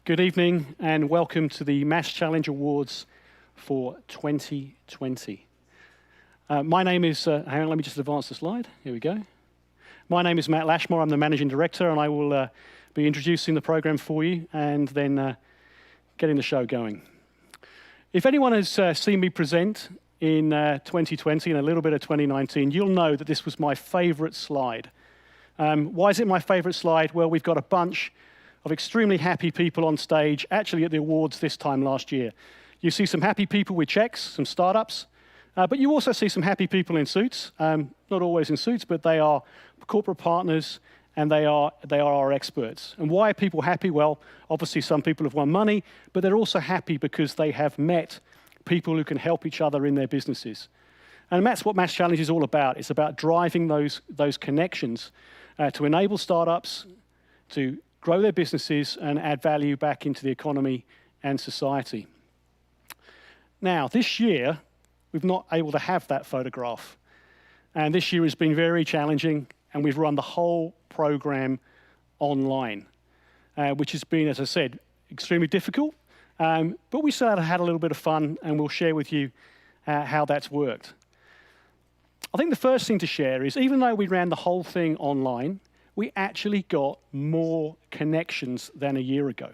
Good evening and welcome to the MassChallenge Awards for 2020. My name is, hang on, let me just advance the slide. Here we go. My name is Matt Lashmore. I'm the Managing Director and I will be introducing the program for you and then getting the show going. If anyone has seen me present in 2020 and a little bit of 2019, you'll know that this was my favorite slide. Why is it my favorite slide? Well, we've got a bunch of extremely happy people on stage, actually at the awards this time last year. You see some happy people with checks, some startups, but you also see some happy people in suits. Not always in suits, but they are corporate partners and they are our experts. And why are people happy? Well, obviously some people have won money, but they're also happy because they have met people who can help each other in their businesses. And that's what MassChallenge is all about. It's about driving those connections to enable startups to grow their businesses and add value back into the economy and society. Now, this year, we've not able to have that photograph. And this year has been very challenging, and we've run the whole program online, which has been, as I said, extremely difficult. But we still had a little bit of fun, and we'll share with you how that's worked. I think the first thing to share is, even though we ran the whole thing online, we actually got more connections than a year ago.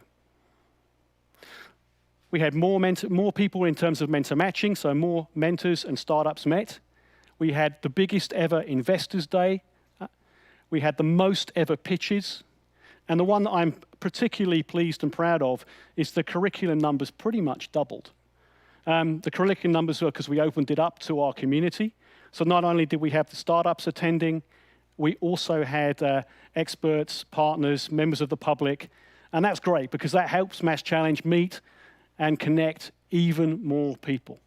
We had more people in terms of mentor matching, so more mentors and startups met. We had the biggest ever Investors Day. We had the most ever pitches. And the one that I'm particularly pleased and proud of is the curriculum numbers pretty much doubled. The curriculum numbers were because we opened it up to our community. So not only did we have the startups attending, we also had experts, partners, members of the public, and that's great because that helps MassChallenge meet and connect even more people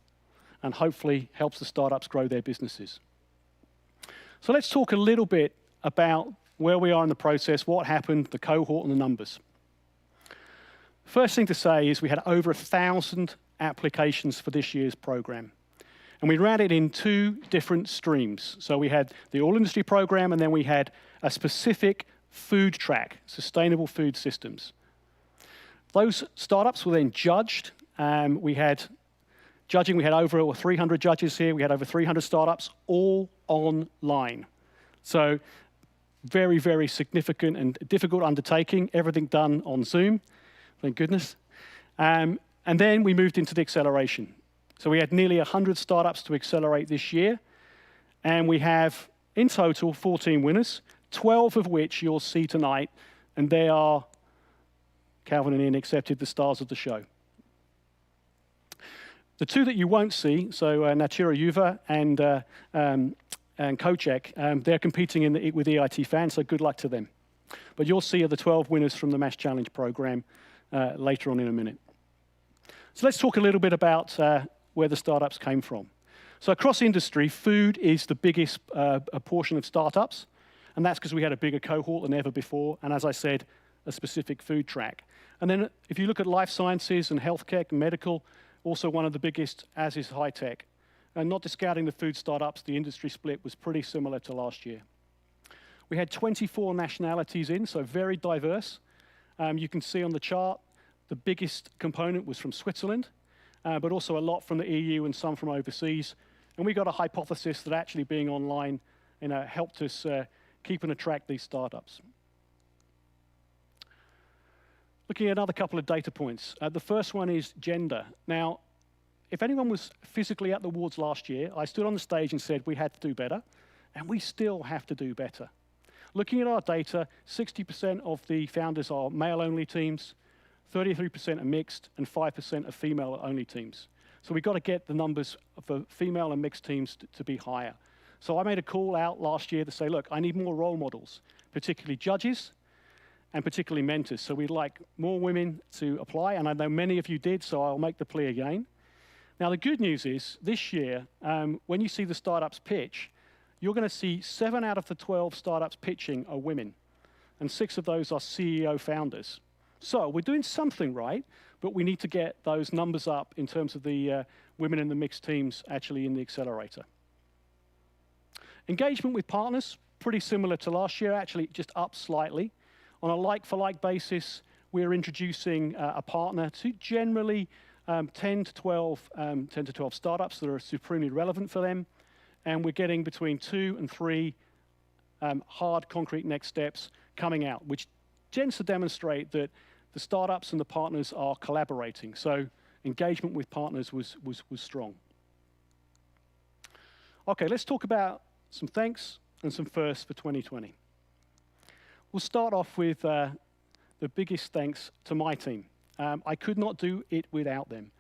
and hopefully helps the startups grow their businesses. So let's talk a little bit about where we are in the process, what happened, the cohort and the numbers. First thing to say is we had over 1,000 applications for this year's program. And we ran it in two different streams. So we had the all-industry program, and then we had a specific food track, sustainable food systems. Those startups were then judged. We had over 300 judges here. We had over 300 startups, all online. So very, very significant and difficult undertaking, everything done on Zoom, thank goodness. And then we moved into the acceleration. So we had nearly 100 startups to accelerate this year, and we have, in total, 14 winners, 12 of which you'll see tonight, and they are, Calvin and Ian accepted, the stars of the show. The two that you won't see, so NATURBEADS and CoCheck, they're competing with EIT fans, so good luck to them. But you'll see the 12 winners from the MassChallenge program later on in a minute. So let's talk a little bit about where the startups came from. So across industry, food is the biggest portion of startups, and that's because we had a bigger cohort than ever before, and as I said, a specific food track. And then if you look at life sciences and healthcare and medical, also one of the biggest, as is high tech. And not discounting the food startups, the industry split was pretty similar to last year. We had 24 nationalities in, so very diverse. You can see on the chart, the biggest component was from Switzerland, but also a lot from the EU and some from overseas. And we got a hypothesis that actually being online helped us keep and attract these startups. Looking at another couple of data points. The first one is gender. Now, if anyone was physically at the awards last year, I stood on the stage and said we had to do better, and we still have to do better. Looking at our data, 60% of the founders are male-only teams, 33% are mixed, and 5% are female-only teams. So we've got to get the numbers for female and mixed teams to be higher. So I made a call out last year to say, look, I need more role models, particularly judges and particularly mentors. So we'd like more women to apply, and I know many of you did, so I'll make the plea again. Now, the good news is, this year, when you see the startups pitch, you're going to see 7 out of the 12 startups pitching are women, and 6 of those are CEO founders. So we're doing something right, but we need to get those numbers up in terms of the women in the mixed teams actually in the accelerator. Engagement with partners, pretty similar to last year, actually just up slightly. On a like-for-like basis, we're introducing a partner to generally 10 to 12 startups that are supremely relevant for them. And we're getting between 2 and 3 hard, concrete next steps coming out, which tends to demonstrate that the startups and the partners are collaborating. So engagement with partners was strong. Okay, let's talk about some thanks and some firsts for 2020. We'll start off with the biggest thanks to my team. I could not do it without them.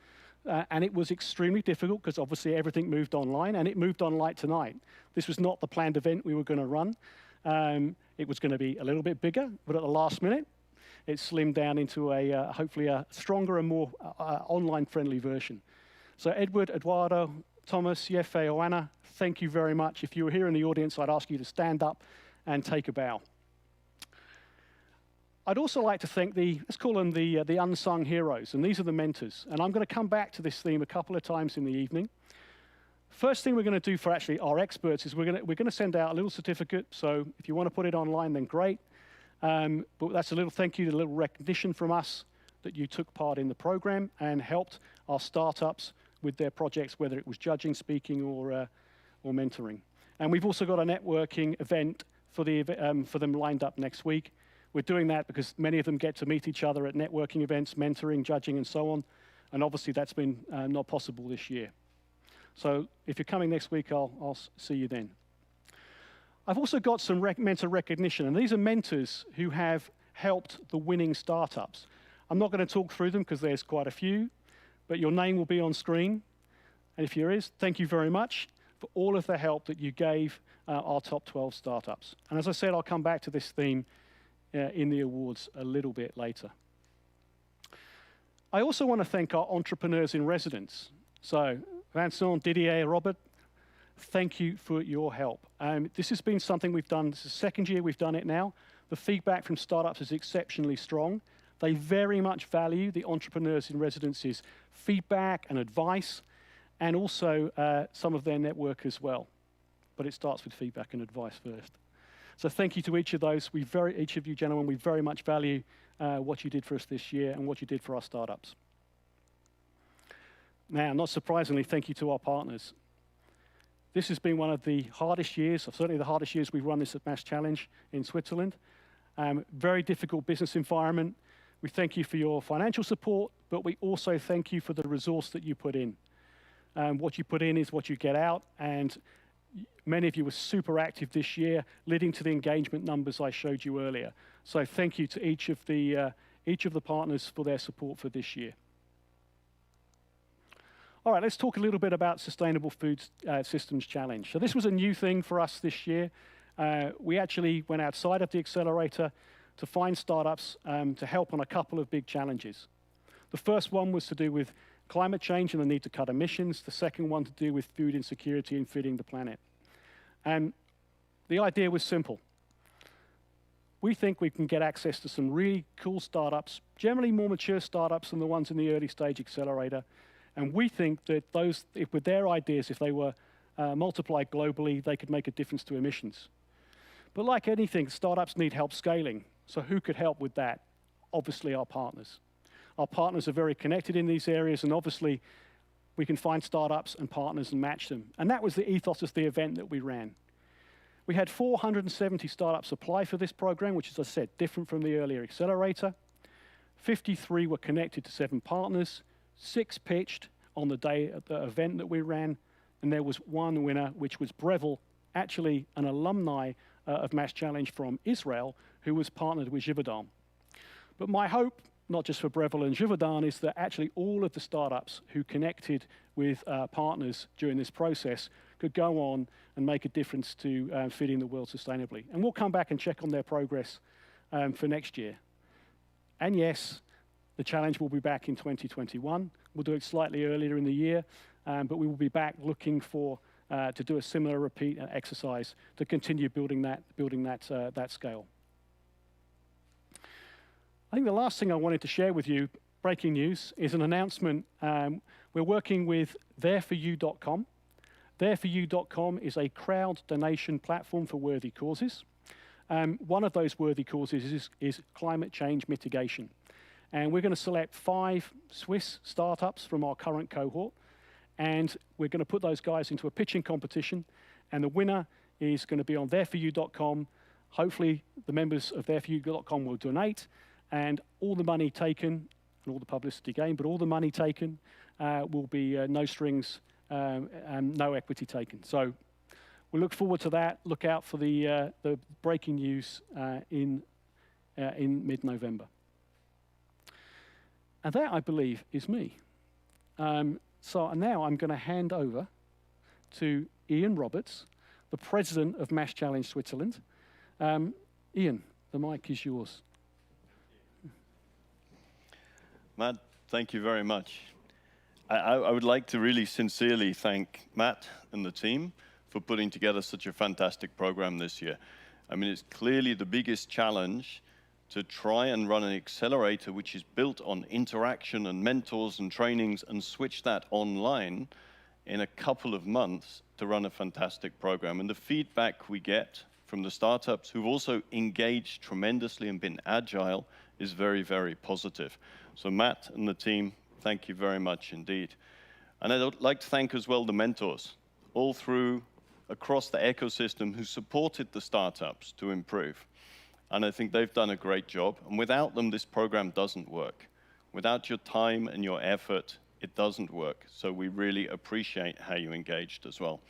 And it was extremely difficult because obviously everything moved online, and it moved online tonight. This was not the planned event we were going to run. It was going to be a little bit bigger, but at the last minute, it slimmed down into hopefully a stronger and more online-friendly version. So Edward, Eduardo, Thomas, Yefe, Oana, thank you very much. If you were here in the audience, I'd ask you to stand up and take a bow. I'd also like to thank let's call them the unsung heroes, and these are the mentors. And I'm going to come back to this theme a couple of times in the evening. First thing we're going to do for actually our experts is we're going to send out a little certificate. So if you want to put it online, then great. But that's a little thank you, a little recognition from us that you took part in the program and helped our startups with their projects, whether it was judging, speaking, or mentoring. And we've also got a networking event for them lined up next week. We're doing that because many of them get to meet each other at networking events, mentoring, judging, and so on. And obviously, that's been not possible this year. So if you're coming next week, I'll see you then. I've also got some mentor recognition, and these are mentors who have helped the winning startups. I'm not going to talk through them because there's quite a few, but your name will be on screen. And if there is, thank you very much for all of the help that you gave our top 12 startups. And as I said, I'll come back to this theme in the awards a little bit later. I also want to thank our entrepreneurs in residence. So Vincent, Didier, Robert, thank you for your help. This has been something we've done. This is the second year we've done it now. The feedback from startups is exceptionally strong. They very much value the entrepreneurs in residence's feedback and advice, and also some of their network as well. But it starts with feedback and advice first. So thank you to each of those. Each of you gentlemen, we very much value what you did for us this year and what you did for our startups. Now, not surprisingly, thank you to our partners. This has been one of the hardest years, or certainly the hardest years we've run this at MassChallenge in Switzerland. Very difficult business environment. We thank you for your financial support, but we also thank you for the resource that you put in. What you put in is what you get out, and many of you were super active this year, leading to the engagement numbers I showed you earlier. So thank you to each of the partners for their support for this year. All right, let's talk a little bit about Sustainable Food Systems Challenge. So this was a new thing for us this year. We actually went outside of the accelerator to find startups to help on a couple of big challenges. The first one was to do with climate change and the need to cut emissions. The second one to do with food insecurity and feeding the planet. And the idea was simple. We think we can get access to some really cool startups, generally more mature startups than the ones in the early stage accelerator. And we think that with their ideas, if they were multiplied globally, they could make a difference to emissions. But like anything, startups need help scaling. So who could help with that? Obviously, our partners. Our partners are very connected in these areas, and obviously, we can find startups and partners and match them. And that was the ethos of the event that we ran. We had 470 startups apply for this program, which, as I said, different from the earlier accelerator. 53 were connected to 7 partners. 6 pitched on the day of the event that we ran, and there was one winner, which was Breville, actually an alumni of MassChallenge from Israel, who was partnered with Givaudan. But my hope, not just for Breville and Givaudan, is that actually all of the startups who connected with partners during this process could go on and make a difference to feeding the world sustainably. And we'll come back and check on their progress for next year. And yes, the challenge will be back in 2021. We'll do it slightly earlier in the year, but we will be back looking to do a similar repeat exercise to continue building that scale. I think the last thing I wanted to share with you, breaking news, is an announcement. We're working with thereforyou.com. Thereforyou.com is a crowd donation platform for worthy causes. One of those worthy causes is climate change mitigation. And we're going to select 5 Swiss startups from our current cohort, and we're going to put those guys into a pitching competition, and the winner is going to be on thereforyou.com. Hopefully, the members of theforyou.com will donate, and all the money taken, and all the publicity gained, but all the money taken will be no strings and no equity taken. So we look forward to that. Look out for the breaking news in mid-November. And that, I believe, is me. So now I'm going to hand over to Ian Roberts, the president of MassChallenge Switzerland. Ian, the mic is yours. Matt, thank you very much. I would like to really sincerely thank Matt and the team for putting together such a fantastic program this year. I mean, it's clearly the biggest challenge to try and run an accelerator which is built on interaction and mentors and trainings and switch that online in a couple of months to run a fantastic program. And the feedback we get from the startups who've also engaged tremendously and been agile is very, very positive. So Matt and the team, thank you very much indeed. And I'd like to thank as well the mentors all through across the ecosystem who supported the startups to improve. And I think they've done a great job. And without them, this program doesn't work. Without your time and your effort, it doesn't work. So we really appreciate how you engaged as well.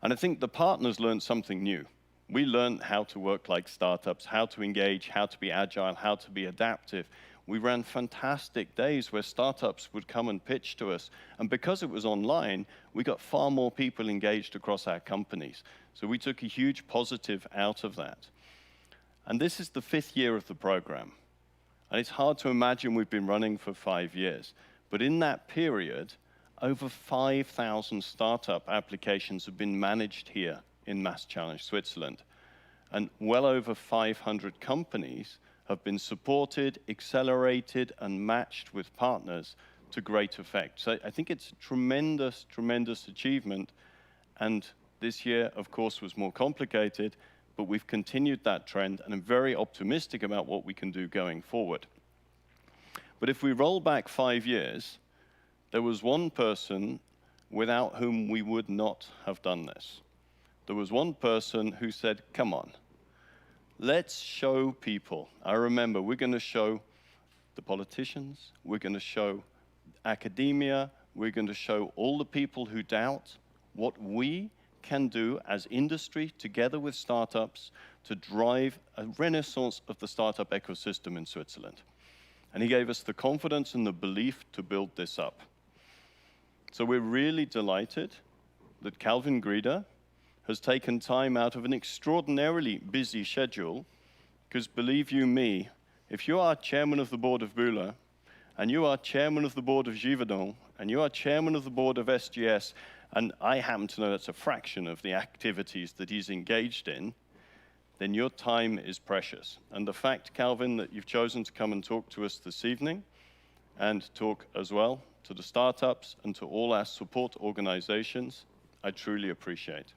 And I think the partners learned something new. We learned how to work like startups, how to engage, how to be agile, how to be adaptive. We ran fantastic days where startups would come and pitch to us. And because it was online, we got far more people engaged across our companies. So we took a huge positive out of that. And this is the 5th year of the program. And it's hard to imagine we've been running for 5 years. But in that period, over 5,000 startup applications have been managed here in MassChallenge Switzerland. And well over 500 companies have been supported, accelerated, and matched with partners to great effect. So I think it's a tremendous, tremendous achievement. And this year, of course, was more complicated, but we've continued that trend, and I'm very optimistic about what we can do going forward. But if we roll back 5 years, there was one person without whom we would not have done this. There was one person who said, come on, let's show people. I remember we're going to show the politicians, we're going to show academia, we're going to show all the people who doubt what we can do as industry together with startups to drive a renaissance of the startup ecosystem in Switzerland. And he gave us the confidence and the belief to build this up. So we're really delighted that Calvin Grieder has taken time out of an extraordinarily busy schedule, because believe you me, if you are chairman of the board of Bühler, and you are chairman of the board of Givaudan, and you are chairman of the board of SGS, and I happen to know that's a fraction of the activities that he's engaged in, then your time is precious. And the fact, Calvin, that you've chosen to come and talk to us this evening, and talk as well to the startups and to all our support organizations, I truly appreciate.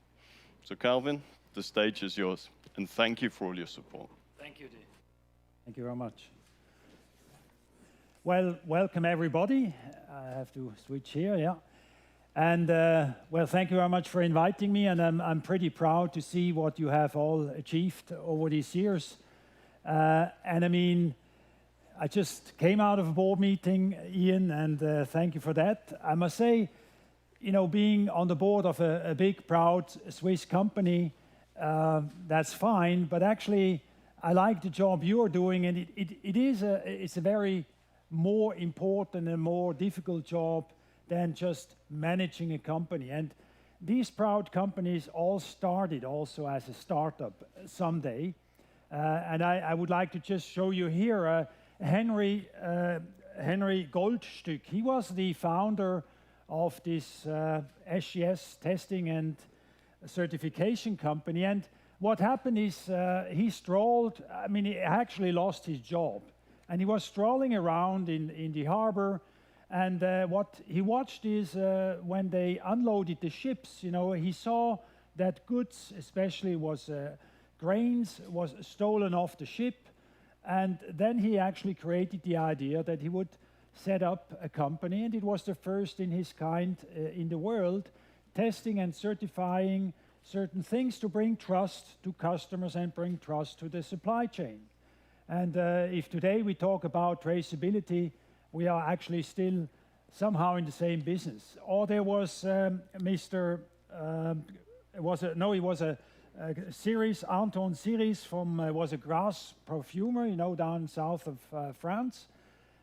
So Calvin, the stage is yours, and thank you for all your support. Thank you, Dee. Thank you very much. Well, welcome everybody. I have to switch here, yeah. And well, thank you very much for inviting me, and I'm pretty proud to see what you have all achieved over these years. And I mean, I just came out of a board meeting, Ian, and thank you for that. I must say, you know, being on the board of a big, proud Swiss company, that's fine, but actually, I like the job you're doing, and it's a very more important and more difficult job than just managing a company. And these proud companies all started also as a startup someday. And I would like to just show you here Henry Goldstück. He was the founder of this SGS testing and certification company. And what happened is he strolled, I mean, he actually lost his job. And he was strolling around in the harbor. And what he watched is when they unloaded the ships, you know, he saw that goods, especially was grains, was stolen off the ship. And then he actually created the idea that he would set up a company, and it was the first in his kind in the world, testing and certifying certain things to bring trust to customers and bring trust to the supply chain. And if today we talk about traceability, we are actually still somehow in the same business. Or there was a series, Anton Series was a grass perfumer, you know, down south of France.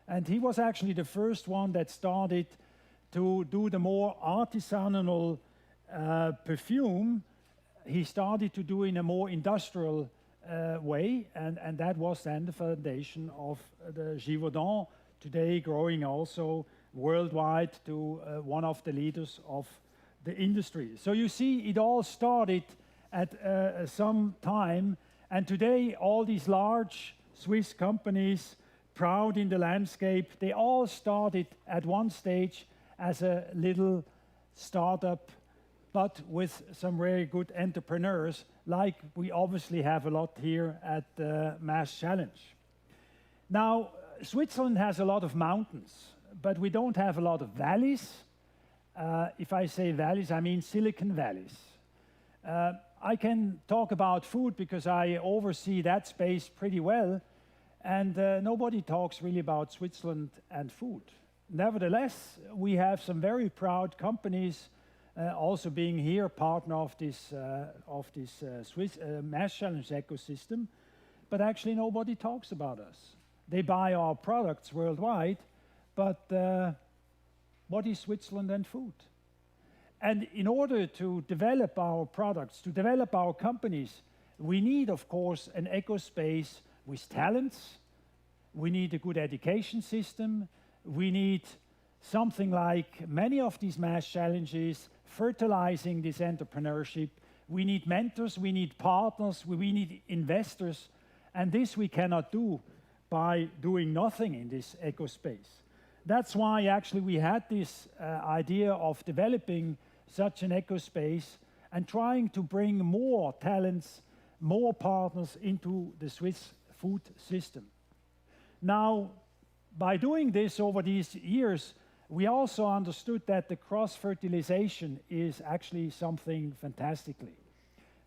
And he was actually the first one that started to do the more artisanal perfume. He started to do in a more industrial way, and that was then the foundation of the Givaudan, today growing also worldwide to one of the leaders of the industry. So you see, it all started at some time, and today all these large Swiss companies, proud in the landscape, they all started at one stage as a little startup, but with some very good entrepreneurs, like we obviously have a lot here at MassChallenge. Now, Switzerland has a lot of mountains, but we don't have a lot of valleys. If I say valleys, I mean Silicon Valleys. I can talk about food because I oversee that space pretty well, and nobody talks really about Switzerland and food. Nevertheless, we have some very proud companies also being here partner of this Swiss MassChallenge ecosystem, but actually nobody talks about us. They buy our products worldwide, but what is Switzerland and food? And in order to develop our products, to develop our companies, we need, of course, an ecospace with talents. We need a good education system. We need something like many of these mass challenges, fertilizing this entrepreneurship. We need mentors, we need partners, we need investors, and this we cannot do by doing nothing in this ecospace. That's why actually we had this idea of developing such an ecospace and trying to bring more talents, more partners into the Swiss food system. Now, by doing this over these years, we also understood that the cross-fertilization is actually something fantastically.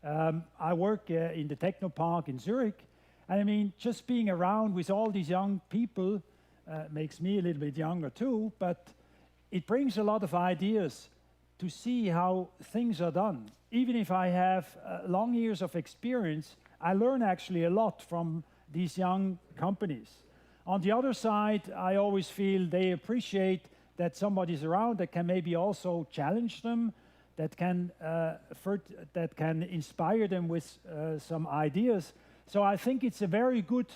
I work in the Technopark in Zurich, and I mean, just being around with all these young people makes me a little bit younger too, but it brings a lot of ideas to see how things are done. Even if I have long years of experience, I learn actually a lot from these young companies. On the other side, I always feel they appreciate that somebody's around that can maybe also challenge them, that can inspire them with some ideas. So I think it's a very good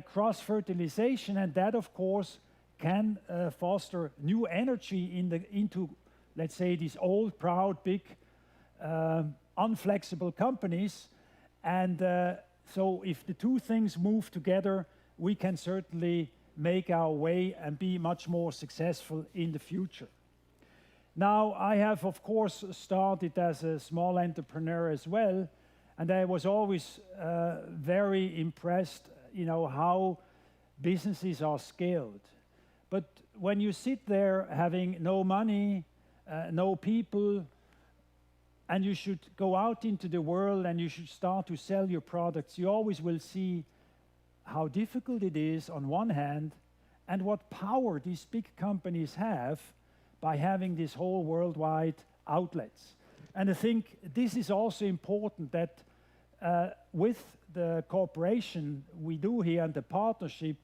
cross-fertilization, and that, of course, can foster new energy into, let's say, these old, proud, big, unflexible companies. And so if the two things move together, we can certainly make our way and be much more successful in the future. Now, I have, of course, started as a small entrepreneur as well, and I was always very impressed, you know, how businesses are scaled. But when you sit there having no money, no people, and you should go out into the world and you should start to sell your products, you always will see how difficult it is on one hand, and what power these big companies have by having this whole worldwide outlets. And I think this is also important that with the cooperation we do here and the partnership,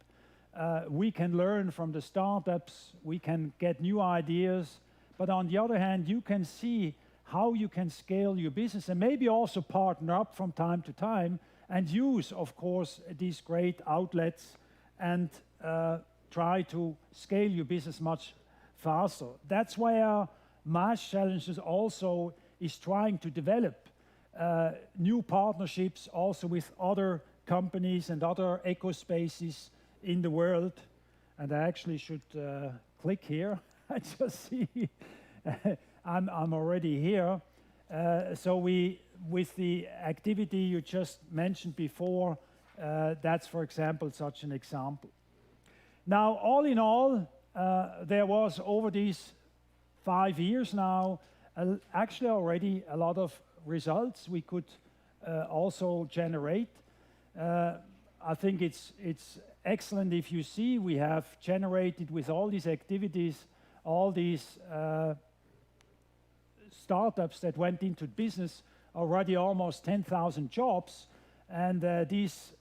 we can learn from the startups, we can get new ideas, but on the other hand, you can see how you can scale your business and maybe also partner up from time to time and use, of course, these great outlets and try to scale your business much faster. That's why our MassChallenges also is trying to develop new partnerships also with other companies and other ecospaces in the world. And I actually should click here. I just see I'm already here. So with the activity you just mentioned before, That's, for example, such an example. Now, all in all, there was over these 5 years now, actually already a lot of results we could also generate. I think it's excellent if you see we have generated with all these activities, all these startups that went into business already almost 10,000 jobs. And these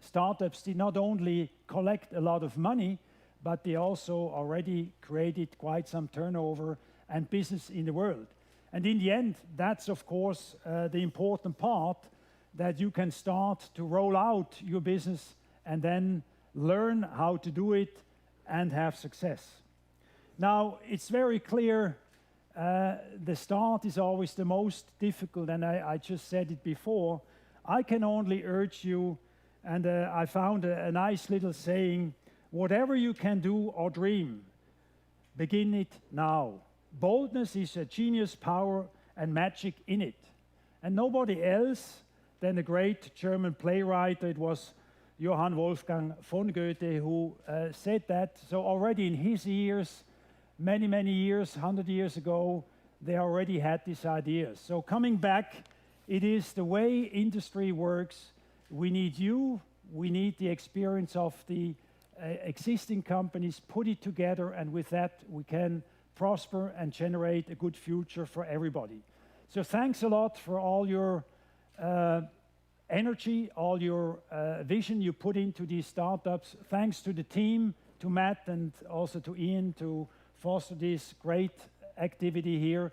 startups did not only collect a lot of money, but they also already created quite some turnover and business in the world. And in the end, that's of course the important part, that you can start to roll out your business and then learn how to do it and have success. Now, it's very clear the start is always the most difficult, and I just said it before. I can only urge you, and I found a nice little saying, whatever you can do or dream, begin it now. Boldness is a genius power and magic in it. And nobody else than a great German playwright, it was Johann Wolfgang von Goethe, who said that. So already in his years, many, many years, 100 years ago, they already had these ideas. So coming back, it is the way industry works. We need you, we need the experience of the existing companies, put it together, and with that we can prosper and generate a good future for everybody. So thanks a lot for all your energy, all your vision you put into these startups. Thanks to the team, to Matt and also to Ian to foster this great activity here.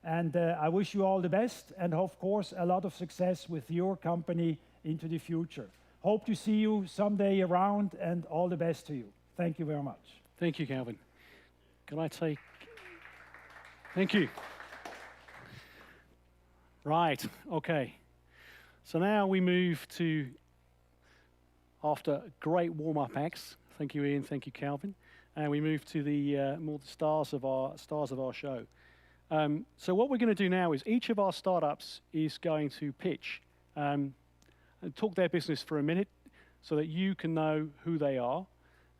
And I wish you all the best and of course a lot of success with your company into the future. Hope to see you someday around and all the best to you. Thank you very much. Thank you, Calvin. Can I take... Thank you. Right, okay. So now we move to, after great warm-up acts, thank you Ian, thank you Calvin, and we move to the more the stars of our show. So what we're going to do now is each of our startups is going to pitch and talk their business for a minute so that you can know who they are.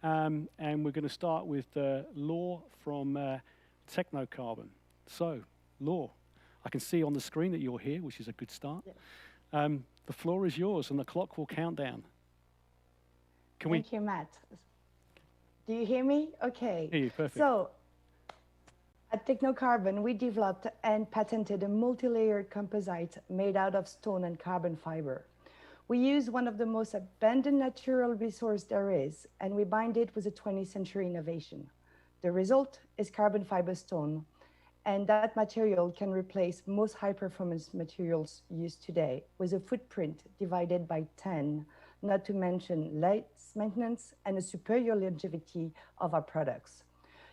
And we're going to start with Laure from Technocarbon. So, Laure, I can see on the screen that you're here, which is a good start. Yeah. The floor is yours and the clock will count down. Thank you, Matt. Do you hear me? Okay. Hear you, perfect. So, at Technocarbon, we developed and patented a multi-layered composite made out of stone and carbon fiber. We use one of the most abundant natural resource there is, and we bind it with a 20th century innovation. The result is carbon fiber stone, and that material can replace most high-performance materials used today with a footprint divided by 10, not to mention less maintenance and a superior longevity of our products.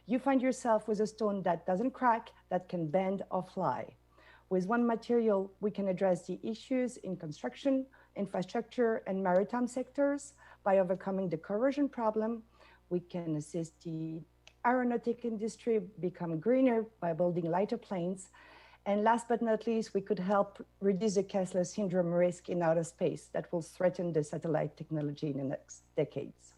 You find yourself with a stone that doesn't crack, that can bend or fly. With one material, we can address the issues in construction, infrastructure, and maritime sectors by overcoming the corrosion problem. We can assist the aeronautic industry become greener by building lighter planes. And last but not least, we could help reduce the Kessler syndrome risk in outer space that will threaten the satellite technology in the next decades.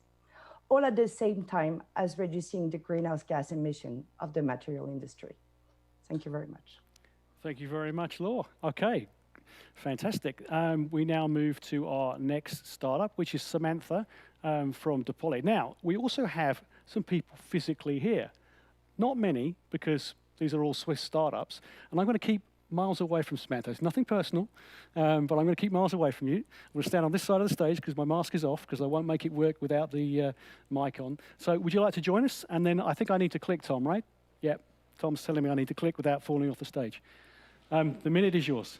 All at the same time as reducing the greenhouse gas emission of the material industry. Thank you very much. Thank you very much, Laure. Okay, fantastic. We now move to our next startup, which is Samantha from DePoly. Now, we also have some people physically here. Not many, because these are all Swiss startups. And I'm going to keep miles away from Samantha. It's nothing personal, but I'm going to keep miles away from you. I'm going to stand on this side of the stage because my mask is off, because I won't make it work without the mic on. So would you like to join us? And then I think I need to click, Tom, right? Yep, Tom's telling me I need to click without falling off the stage. The minute is yours.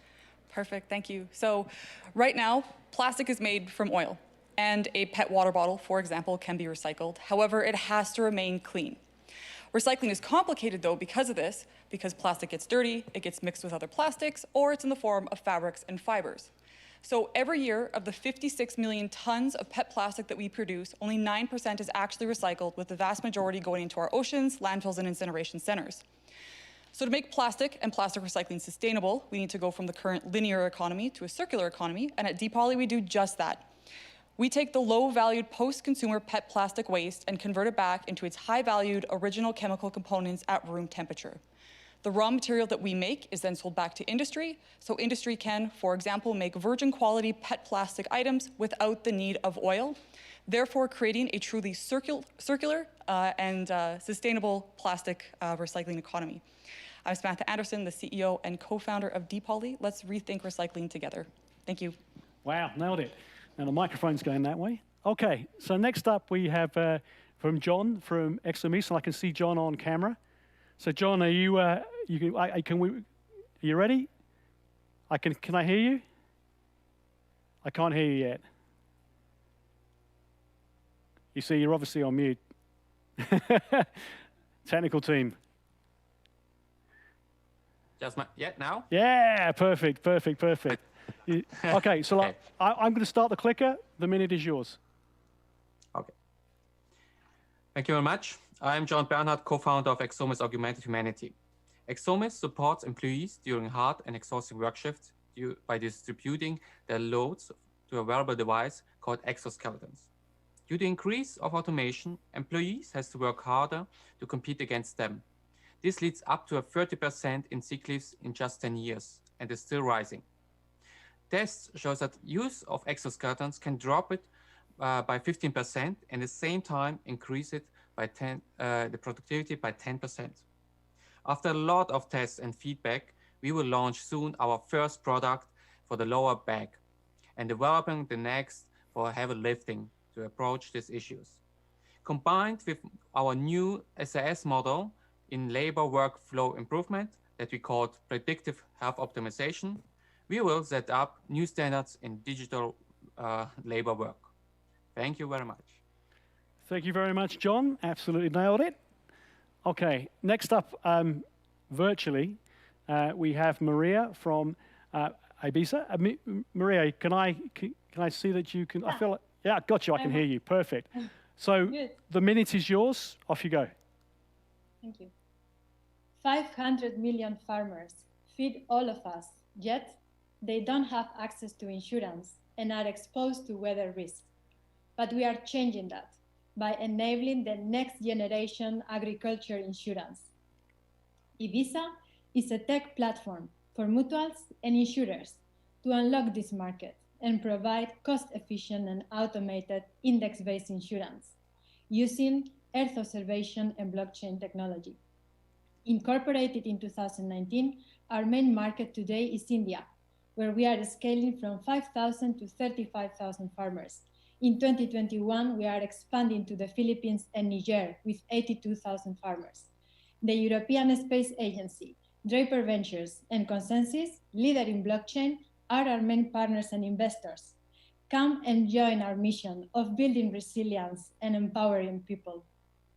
Perfect, thank you. So right now, plastic is made from oil, and a PET water bottle, for example, can be recycled. However, it has to remain clean. Recycling is complicated, though, because of this, because plastic gets dirty, it gets mixed with other plastics, or it's in the form of fabrics and fibers. So every year, of the 56 million tons of PET plastic that we produce, only 9% is actually recycled, with the vast majority going into our oceans, landfills, and incineration centers. So to make plastic and plastic recycling sustainable, we need to go from the current linear economy to a circular economy, and at DePoly we do just that. We take the low-valued post-consumer PET plastic waste and convert it back into its high-valued original chemical components at room temperature. The raw material that we make is then sold back to industry, so industry can, for example, make virgin quality PET plastic items without the need of oil, therefore creating a truly circular and sustainable plastic recycling economy. I'm Samantha Anderson, the CEO and co-founder of Depoly. Let's rethink recycling together. Thank you. Wow, nailed it. Now the microphone's going that way. Okay, so next up we have from John from ExoMeso. I can see John on camera. So John, are you are you ready? Can I hear you? I can't hear you yet. You see, you're obviously on mute. Technical team. Now? Yeah, perfect. Okay, so Okay. I'm going to start the clicker. The minute is yours. Okay. Thank you very much. I'm Bernhardt, co-founder of ExoMeso Augmented Humanity. ExoMeso supports employees during hard and exhausting work shifts by distributing their loads to a wearable device called exoskeletons. Due to increase of automation, employees has to work harder to compete against them. This leads up to a 30% in sick leaves in just 10 years and is still rising. Tests show that use of exoskeletons can drop it by 15% and at the same time increase it by the productivity by 10%. After a lot of tests and feedback, we will launch soon our first product for the lower back and developing the next for heavy lifting to approach these issues. Combined with our new SAS model in labor workflow improvement that we call predictive health optimization, we will set up new standards in digital labor work. Thank you very much. Thank you very much, John. Absolutely nailed it. Okay, next up, virtually, we have Maria from Ibiza. Maria, can I see that you can? Yeah. I feel like, yeah, got you. I can hear you. Perfect. So Good. The minute is yours. Off you go. Thank you. 500 million farmers feed all of us, yet they don't have access to insurance and are exposed to weather risks. But we are changing that by enabling the next generation agriculture insurance. Ibiza is a tech platform for mutuals and insurers to unlock this market and provide cost-efficient and automated index-based insurance using Earth observation and blockchain technology. Incorporated in 2019, our main market today is India, where we are scaling from 5,000 to 35,000 farmers. In 2021, we are expanding to the Philippines and Niger with 82,000 farmers. The European Space Agency, Draper Ventures, and Consensus, leader in blockchain, are our main partners and investors. Come and join our mission of building resilience and empowering people.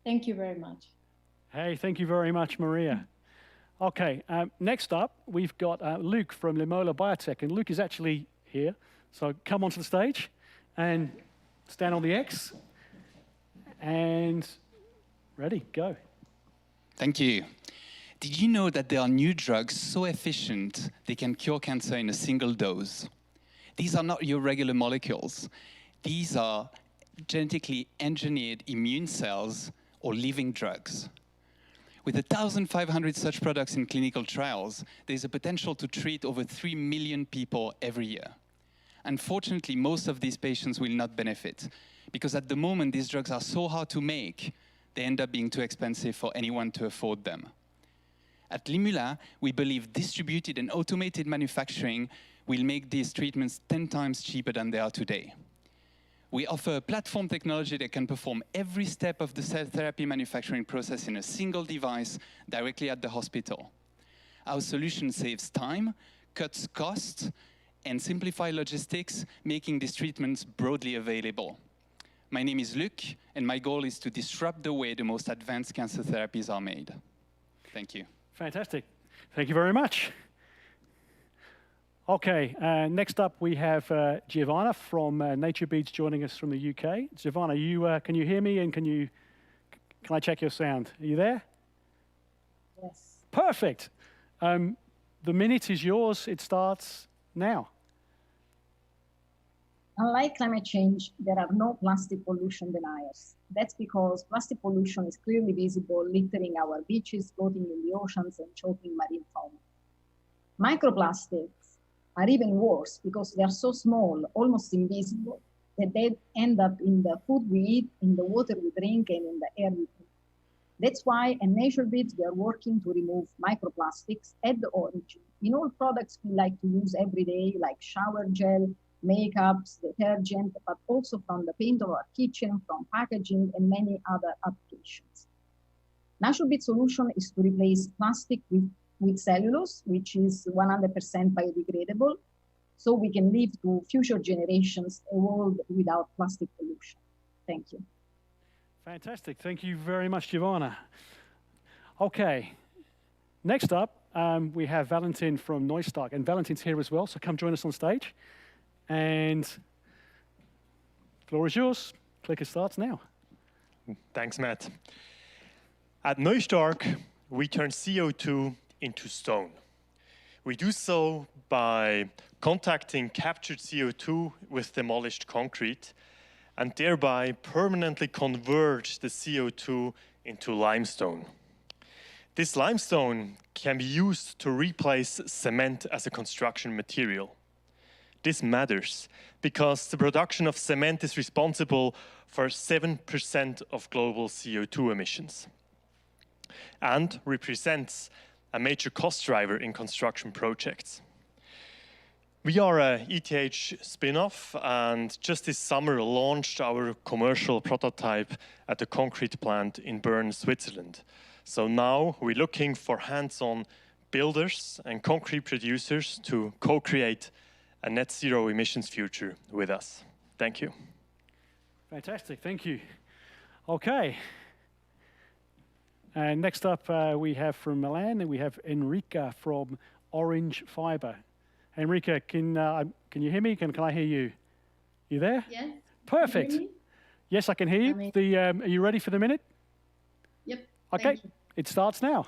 Thank you very much. Hey, thank you very much, Maria. Okay, next up, we've got Luc from Limola Biotech, and Luc is actually here. So come onto the stage and stand on the X, and ready, go. Thank you. Did you know that there are new drugs so efficient they can cure cancer in a single dose? These are not your regular molecules. These are genetically engineered immune cells or living drugs. With 1,500 such products in clinical trials, there's a potential to treat over 3 million people every year. Unfortunately, most of these patients will not benefit because at the moment, these drugs are so hard to make, they end up being too expensive for anyone to afford them. At Limola, we believe distributed and automated manufacturing will make these treatments 10 times cheaper than they are today. We offer a platform technology that can perform every step of the cell therapy manufacturing process in a single device directly at the hospital. Our solution saves time, cuts costs, and simplifies logistics, making these treatments broadly available. My name is Luc, and my goal is to disrupt the way the most advanced cancer therapies are made. Thank you. Fantastic. Thank you very much. Okay, next up we have Giovanna from NATURBEADS joining us from the UK. Giovanna, can you hear me, and can I check your sound? Are you there? Yes. Perfect. The minute is yours. It starts now. Unlike climate change, there are no plastic pollution deniers. That's because plastic pollution is clearly visible, littering our beaches, floating in the oceans, and choking marine fauna. Microplastics are even worse because they are so small, almost invisible, that they end up in the food we eat, in the water we drink, and in the air we breathe. That's why at NATURBEADS, we are working to remove microplastics at the origin in all products we like to use every day, like shower gel, makeups, detergent, but also from the paint of our kitchen, from packaging, and many other applications. NATURBEADS solution is to replace plastic with cellulose, which is 100% biodegradable, so we can live to future generations a world without plastic pollution. Thank you. Fantastic. Thank you very much, Giovanna. Okay, next up, we have Valentin from Neustark, and Valentin's here as well, so come join us on stage. And the floor is yours. Clicker starts now. Thanks, Matt. At Neustark, we turn CO2 into stone. We do so by contacting captured CO2 with demolished concrete and thereby permanently convert the CO2 into limestone. This limestone can be used to replace cement as a construction material. This matters because the production of cement is responsible for 7% of global CO2 emissions and represents a major cost driver in construction projects. We are a ETH spin-off, and just this summer launched our commercial prototype at the concrete plant in Bern, Switzerland. So now we're looking for hands-on builders and concrete producers to co-create a net zero emissions future with us. Thank you. Fantastic, thank you. Okay. And next up, we have from Milan, and we have Enrica from Orange Fiber. Enrica, can you hear me? Can I hear you? You there? Yes. Perfect. Yes, I can hear you. Are you ready for the minute? Yep. Okay, it starts now.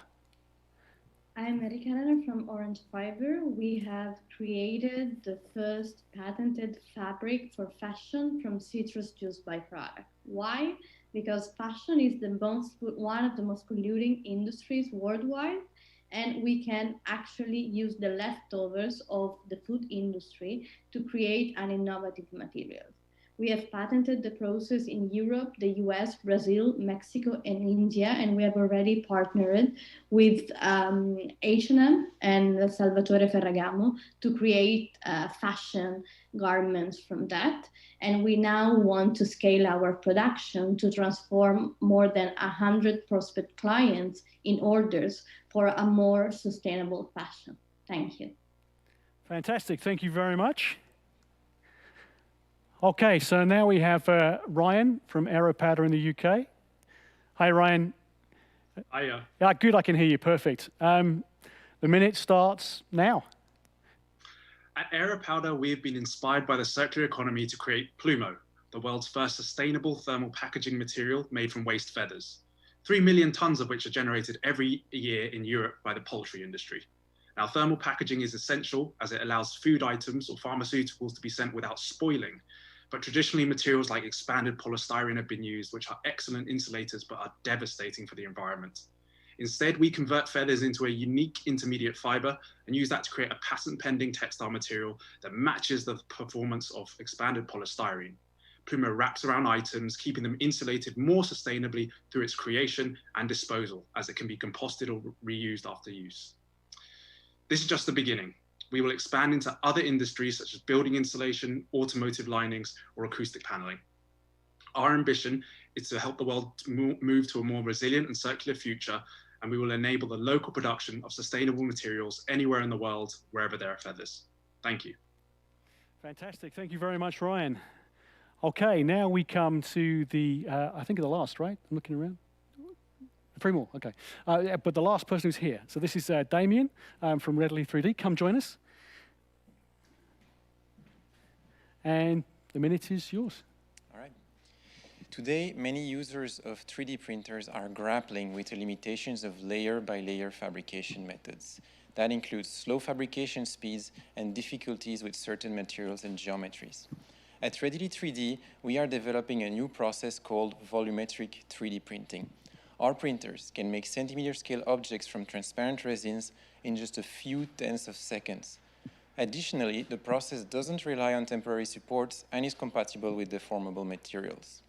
I'm Enrica from Orange Fiber. We have created the first patented fabric for fashion from citrus juice byproduct. Why? Because fashion is one of the most polluting industries worldwide, and we can actually use the leftovers of the food industry to create an innovative material. We have patented the process in Europe, the US, Brazil, Mexico, and India, and we have already partnered with H&M and Salvatore Ferragamo to create fashion garments from that. And we now want to scale our production to transform more than 100 prospect clients in orders for a more sustainable fashion. Thank you. Fantastic, thank you very much. Okay, so now we have Ryan from AEROPOWDER in the UK. Hi, Ryan. Hiya. Yeah, good, I can hear you, perfect. The minute starts now. At AEROPOWDER, we have been inspired by the circular economy to create Plumo, the world's first sustainable thermal packaging material made from waste feathers, 3 million tons of which are generated every year in Europe by the poultry industry. Now, thermal packaging is essential as it allows food items or pharmaceuticals to be sent without spoiling. But traditionally, materials like expanded polystyrene have been used, which are excellent insulators, but are devastating for the environment. Instead, we convert feathers into a unique intermediate fiber and use that to create a patent-pending textile material that matches the performance of expanded polystyrene. Plumo wraps around items, keeping them insulated more sustainably through its creation and disposal, as it can be composted or reused after use. This is just the beginning. We will expand into other industries such as building insulation, automotive linings, or acoustic paneling. Our ambition is to help the world move to a more resilient and circular future, and we will enable the local production of sustainable materials anywhere in the world, wherever there are feathers. Thank you. Fantastic, thank you very much, Ryan. Okay, now we come to the, I think the last, right? I'm looking around. 3 more, okay. But the last person who's here. So this is Damien from Readily 3D. Come join us. And the minute is yours. All right. Today, many users of 3D printers are grappling with the limitations of layer-by-layer fabrication methods. That includes slow fabrication speeds and difficulties with certain materials and geometries. At Readily 3D, we are developing a new process called volumetric 3D printing. Our printers can make centimeter scale objects from transparent resins in just a few tenths of seconds. Additionally, the process doesn't rely on temporary supports and is compatible with deformable materials.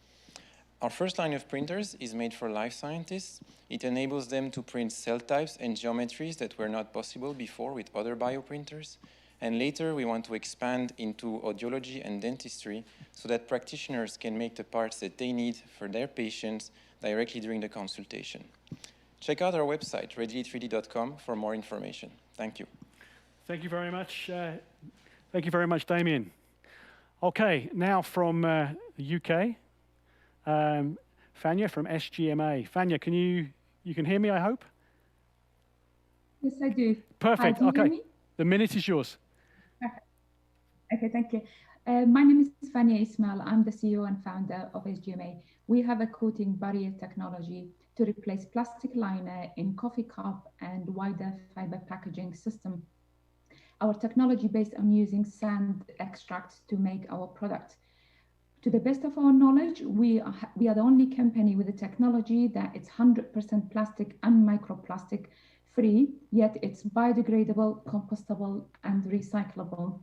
Our first line of printers is made for life scientists. It enables them to print cell types and geometries that were not possible before with other bioprinters. And later, we want to expand into audiology and dentistry so that practitioners can make the parts that they need for their patients directly during the consultation. Check out our website, readily3d.com, for more information. Thank you. Thank you very much. Thank you very much, Damien. Okay, now from the UK, Fania from SGMA. Fania, you can hear me, I hope? Yes, I do. Perfect. Can you hear Okay, me? the minute is yours. Perfect. Okay, thank you. My name is Fania Ismail. I'm the CEO and founder of SGMA. We have a coating barrier technology to replace plastic liner in coffee cup and wider fiber packaging system. Our technology based on using sand extracts to make our product. To the best of our knowledge, we are the only company with a technology that it's 100% plastic and microplastic free, yet it's biodegradable, compostable, and recyclable.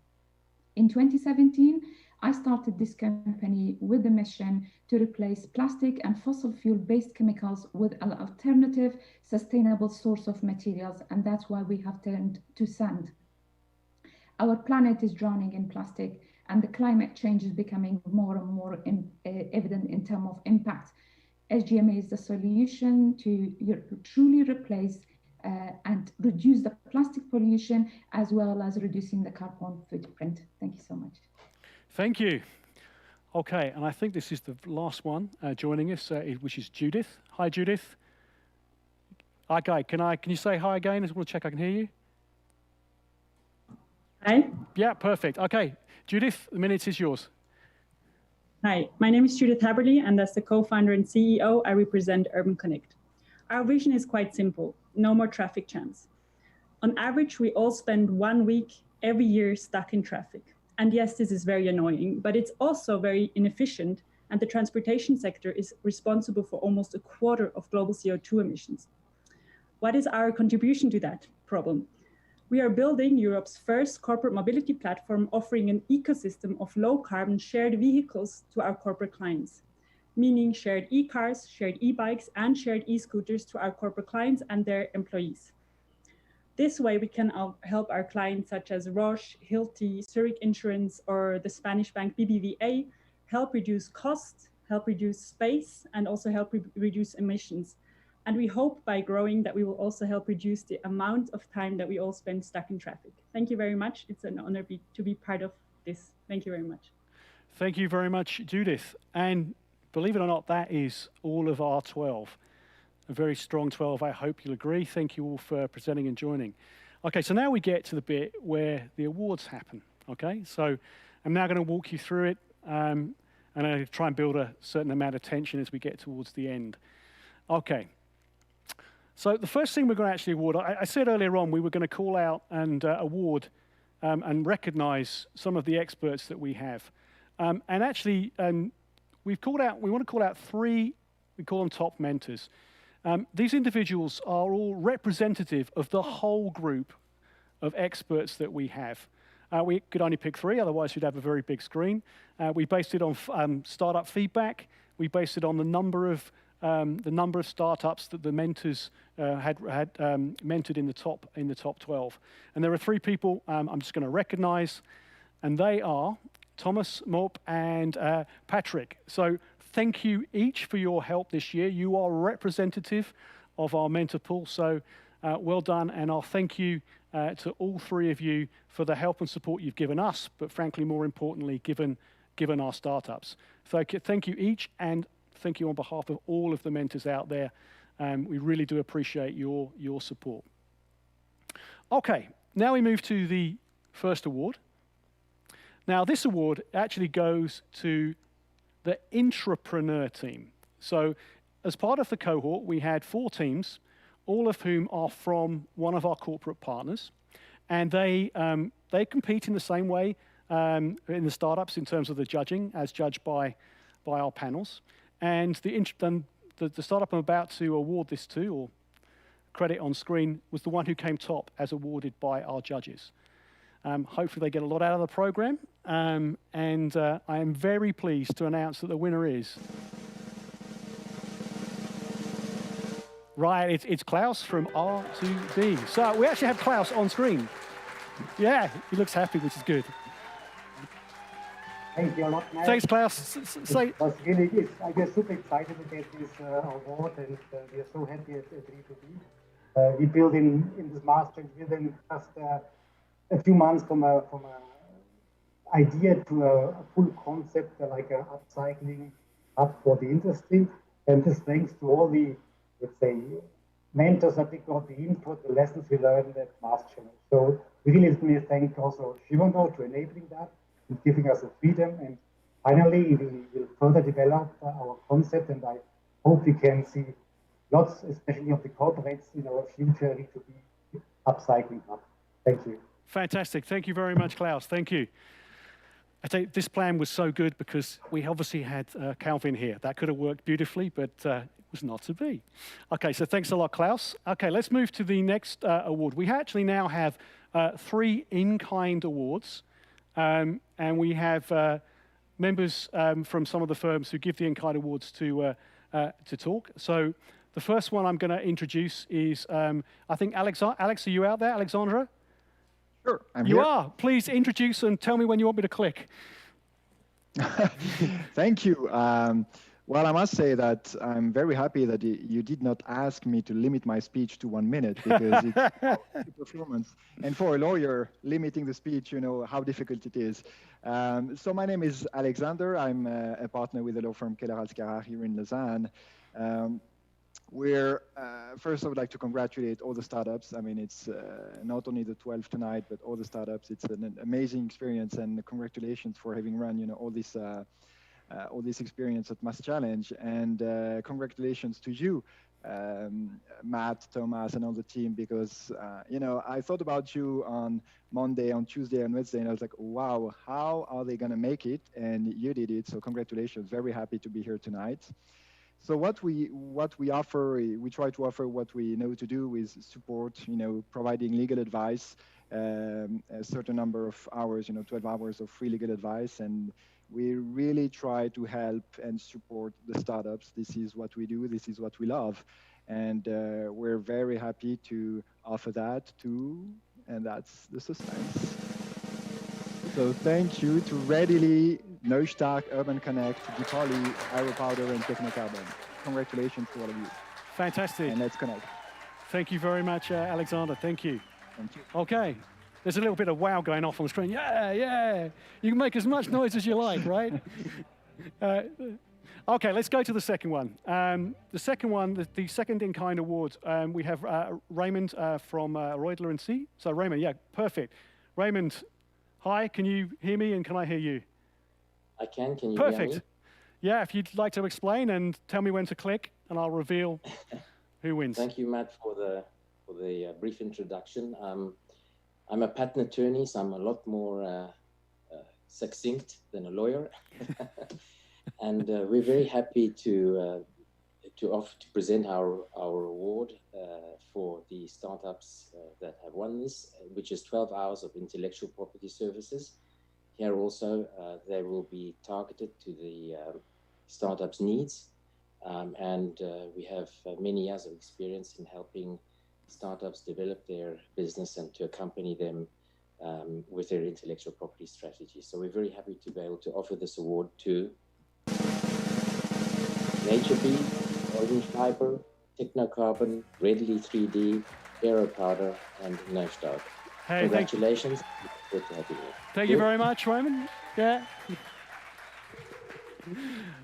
In 2017, I started this company with the mission to replace plastic and fossil fuel-based chemicals with an alternative, sustainable source of materials, and that's why we have turned to sand. Our planet is drowning in plastic, and the climate change is becoming more and more evident in terms of impact. SGMA is the solution to truly replace and reduce the plastic pollution, as well as reducing the carbon footprint. Thank you so much. Thank you. Okay, and I think this is the last one joining us, which is Judith. Hi, Judith. Okay, can you say hi again? I just want to check I can hear you. Hi. Yeah, perfect. Okay, Judith, the minute is yours. Hi, my name is Judith Haberly, and as the co-founder and CEO, I represent Urban Connect. Our vision is quite simple: no more traffic jams. On average, we all spend 1 week every year stuck in traffic. And yes, this is very annoying, but it's also very inefficient, and the transportation sector is responsible for almost 1/4 of global CO2 emissions. What is our contribution to that problem? We are building Europe's first corporate mobility platform, offering an ecosystem of low-carbon shared vehicles to our corporate clients, meaning shared e-cars, shared e-bikes, and shared e-scooters to our corporate clients and their employees. This way, we can help our clients such as Roche, Hilti, Zurich Insurance, or the Spanish bank BBVA help reduce costs, help reduce space, and also help reduce emissions. And we hope by growing that we will also help reduce the amount of time that we all spend stuck in traffic. Thank you very much. It's an honor to be part of this. Thank you very much. Thank you very much, Judith. And believe it or not, that is all of our 12. A very strong 12, I hope you'll agree. Thank you all for presenting and joining. Okay, so now we get to the bit where the awards happen, okay? So I'm now gonna walk you through it, and I'm gonna try and build a certain amount of tension as we get towards the end. Okay, so the first thing we're gonna actually award, I said earlier on we were gonna call out and award and recognize some of the experts that we have. And actually, we wanna call out 3, we call them top mentors. These individuals are all representative of the whole group of experts that we have. We could only pick 3, otherwise we'd have a very big screen. We based it on startup feedback. We based it on the number of startups that the mentors had mentored in the top 12. And there are 3 people I'm just going to recognize, and they are Thomas, Mop, and Patrick. So thank you each for your help this year. You are representative of our mentor pool, so well done, and I'll thank you to all 3 of you for the help and support you've given us, but frankly, more importantly, given our startups. So thank you each, and thank you on behalf of all of the mentors out there. We really do appreciate your support. Okay, now we move to the first award. Now, this award actually goes to the Intrapreneur Team. So as part of the cohort, we had 4 teams, all of whom are from one of our corporate partners, and they compete in the same way in the startups in terms of the judging, as judged by our panels. And the startup I'm about to award this to, or credit on screen, was the one who came top as awarded by our judges. Hopefully they get a lot out of the program. I am very pleased to announce that the winner is... Right, it's Klaus from R2D. So we actually have Klaus on screen. Yeah, he looks happy, which is good. Thank you a lot, Matt. Thanks, Klaus. It was really, I get super excited to get this award, and we are so happy at R2D. We built in this MassChallenge within just a few months from a idea to a full concept, like a upcycling hub for the industry. And this thanks to all the, let's say, mentors that we got, the input, the lessons we learned at MassChallenge. So we really let me thank also Shivano to enabling that and giving us the freedom. And finally, we will further develop our concept, and I hope we can see lots, especially of the corporates in our future B2B upcycling hub. Thank you. Fantastic. Thank you very much, Klaus. Thank you. I think this plan was so good because we obviously had Calvin here. That could have worked beautifully, but it was not to be. Okay, so thanks a lot, Klaus. Okay, let's move to the next award. We actually now have 3 in-kind awards, and we have members from some of the firms who give the in-kind awards to talk. So the first one I'm going to introduce is, I think, Alex, are you out there, Alexandra? Sure, I'm here. You are. Please introduce and tell me when you want me to click. Thank you. Well, I must say that I'm very happy that you did not ask me to limit my speech to 1 minute, because it's performance. And for a lawyer, limiting the speech, you know how difficult it is. So my name is Alexander. I'm a partner with the law firm Keller Alscarar here in Lausanne. First, I would like to congratulate all the startups. I mean, it's not only the 12 tonight, but all the startups. It's an amazing experience, and congratulations for having run, all this experience at MassChallenge. And congratulations to you, Matt, Thomas, and all the team, because I thought about you on Monday, on Tuesday, and Wednesday, and I was like, wow, how are they going to make it? And you did it. So congratulations. Very happy to be here tonight. So what we offer, we try to offer what we know to do is support, providing legal advice, a certain number of hours, 12 hours of free legal advice. And we really try to help and support the startups. This is what we do. This is what we love. And we're very happy to offer that too. And that's the suspense. So thank you to Readily, Neustark, Urban Connect, Gutknect, AEROPOWDER, and Technocarbon. Congratulations to all of you. Fantastic. And let's connect. Thank you very much, Alexander. Thank you. Thank you. Okay. There's a little bit of wow going off on the screen. Yeah, yeah. You can make as much noise as you like, right? Okay, let's go to the second one. The second in-kind award, we have Raymond from Reutler & C. So Raymond, yeah, perfect. Raymond, hi, can you hear me and can I hear you? I can you perfect. Hear me? Yeah, if you'd like to explain and tell me when to click, and I'll reveal who wins. Thank you, Matt, for the brief introduction. I'm a patent attorney, so I'm a lot more succinct than a lawyer. And we're very happy to present our award for the startups that have won this, which is 12 hours of intellectual property services. Here also, they will be targeted to the startups' needs. And we have many years of experience in helping startups develop their business and to accompany them with their intellectual property strategy. So we're very happy to be able to offer this award to NATURBEADS, Orange Fiber, Technocarbon, Readily 3D, AEROPOWDER, and Neustark. Hey, congratulations. Good to have you here. Thank you very much, Raymond. Yeah.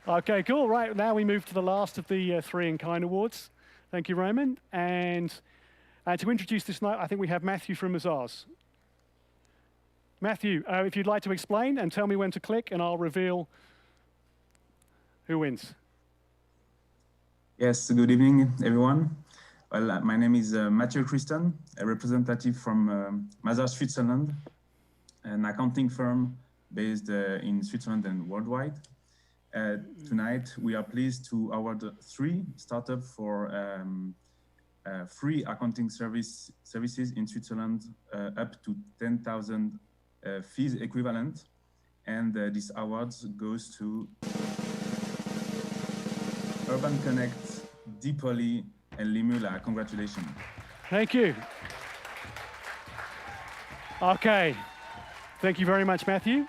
Okay, cool. Right, now we move to the last of the 3 in-kind awards. Thank you, Raymond. And to introduce this night, I think we have Matthew from Mazars. Matthew, if you'd like to explain and tell me when to click, and I'll reveal who wins. Yes, good evening, everyone. Well, my name is Mateo Christian, a representative from Mazars, Switzerland, an accounting firm based in Switzerland and worldwide. Tonight, we are pleased to award 3 startups for free accounting services in Switzerland up to 10,000 fees equivalent. And this award goes to Gutknect, Deeply, and Limula. Congratulations. Thank you. Okay. Thank you very much, Matthew.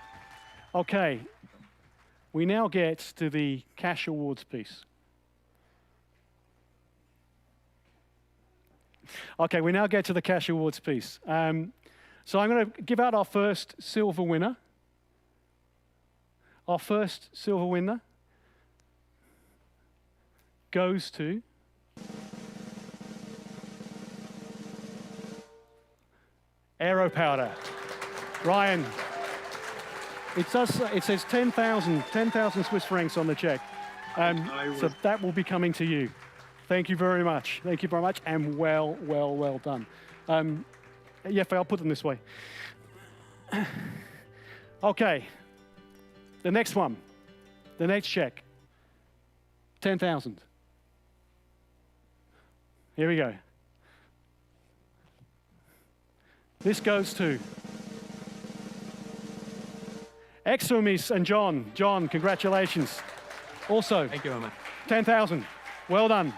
Okay. We now get to the cash awards piece. Okay, we now get to the cash awards piece. So I'm going to give out our first silver winner. Our first silver winner goes to AEROPOWDER. Ryan, it says 10,000 Swiss francs on the check. So that will be coming to you. Thank you very much. Thank you very much, and well done. Jeppe, I'll put them this way. Okay, the next one, the next check, 10,000. Here we go. This goes to Exomis and John. John, congratulations. Also, thank you very much. 10,000. Well done.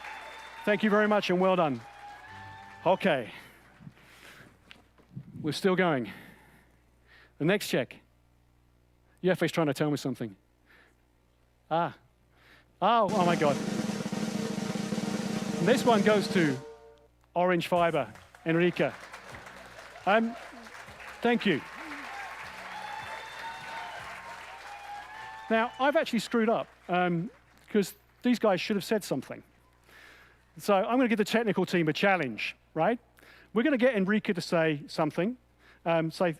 Thank you very much and well done. Okay. We're still going. The next check. Jeffe's trying to tell me something. Oh my God. And this one goes to Orange Fiber, Enrique. Thank you. Now, I've actually screwed up because these guys should have said something. So I'm going to give the technical team a challenge, right? We're going to get Enrique to say something. Say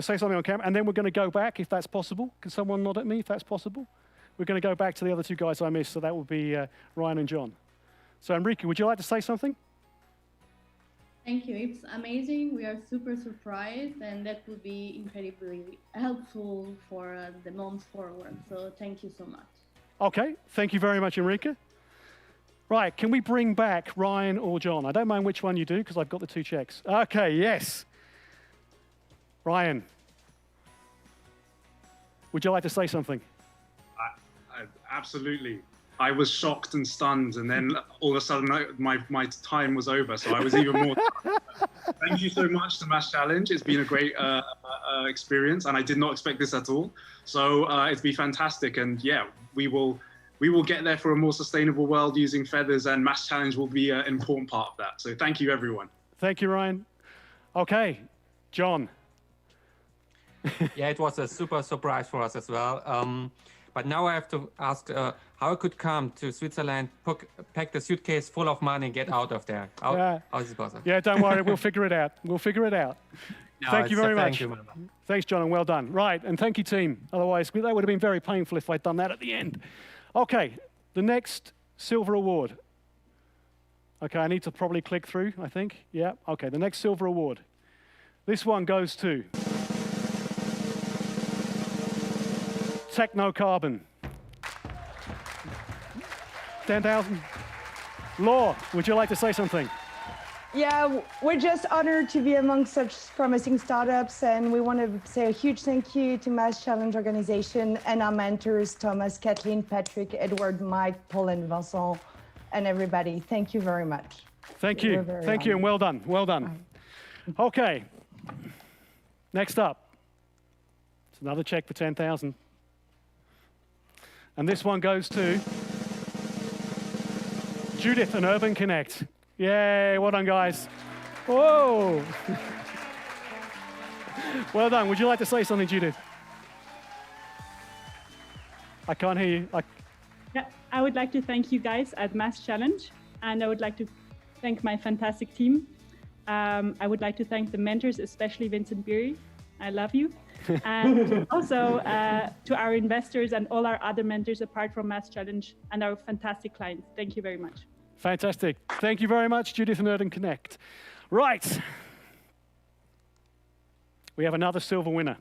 something on camera, and then we're going to go back if that's possible. Can someone nod at me if that's possible? We're going to go back to the other 2 guys I missed, so that will be Ryan and John. So Enrique, would you like to say something? Thank you. It's amazing. We are super surprised, and that will be incredibly helpful for the months forward. So thank you so much. Okay, thank you very much, Enrique. Right, can we bring back Ryan or John? I don't mind which one you do, because I've got the 2 checks. Okay, yes. Ryan, would you like to say something? Absolutely. I was shocked and stunned, and then all of a sudden my time was over, so I was even more. Thank you so much to MassChallenge. It's been a great experience, and I did not expect this at all. So it's been fantastic, and yeah, we will get there for a more sustainable world using feathers, and MassChallenge will be an important part of that. So thank you, everyone. Thank you, Ryan. Okay, John. Yeah, it was a super surprise for us as well. But now I have to ask how I could come to Switzerland, pack the suitcase full of money, and get out of there. How is it possible? Yeah, don't worry, we'll figure it out. We'll figure it out. No, thank you very much. Thank you. Thanks, John, and well done. Right, and thank you, team. Otherwise, that would have been very painful if I'd done that at the end. Okay, the next silver award. Okay, I need to probably click through, I think. Yeah, okay, the next silver award. This one goes to Technocarbon. 10,000. Laure, would you like to say something? Yeah, we're just honored to be among such promising startups, and we want to say a huge thank you to MassChallenge organization and our mentors, Thomas, Kathleen, Patrick, Edward, Mike, Paul, and Vincent, and everybody. Thank you very much. Thank you. Thank you, and well done. Well done. Okay. Next up, it's another check for 10,000. And this one goes to Judith and Gutknect. Yay, well done, guys. Whoa. Well done. Would you like to say something, Judith? I can't hear you. Yeah, I would like to thank you guys at MassChallenge, and I would like to thank my fantastic team. I would like to thank the mentors, especially Vincent Beery. I love you. And also to our investors and all our other mentors apart from MassChallenge and our fantastic clients. Thank you very much. Fantastic. Thank you very much, Judith and Gutknect. Right. We have another silver winner.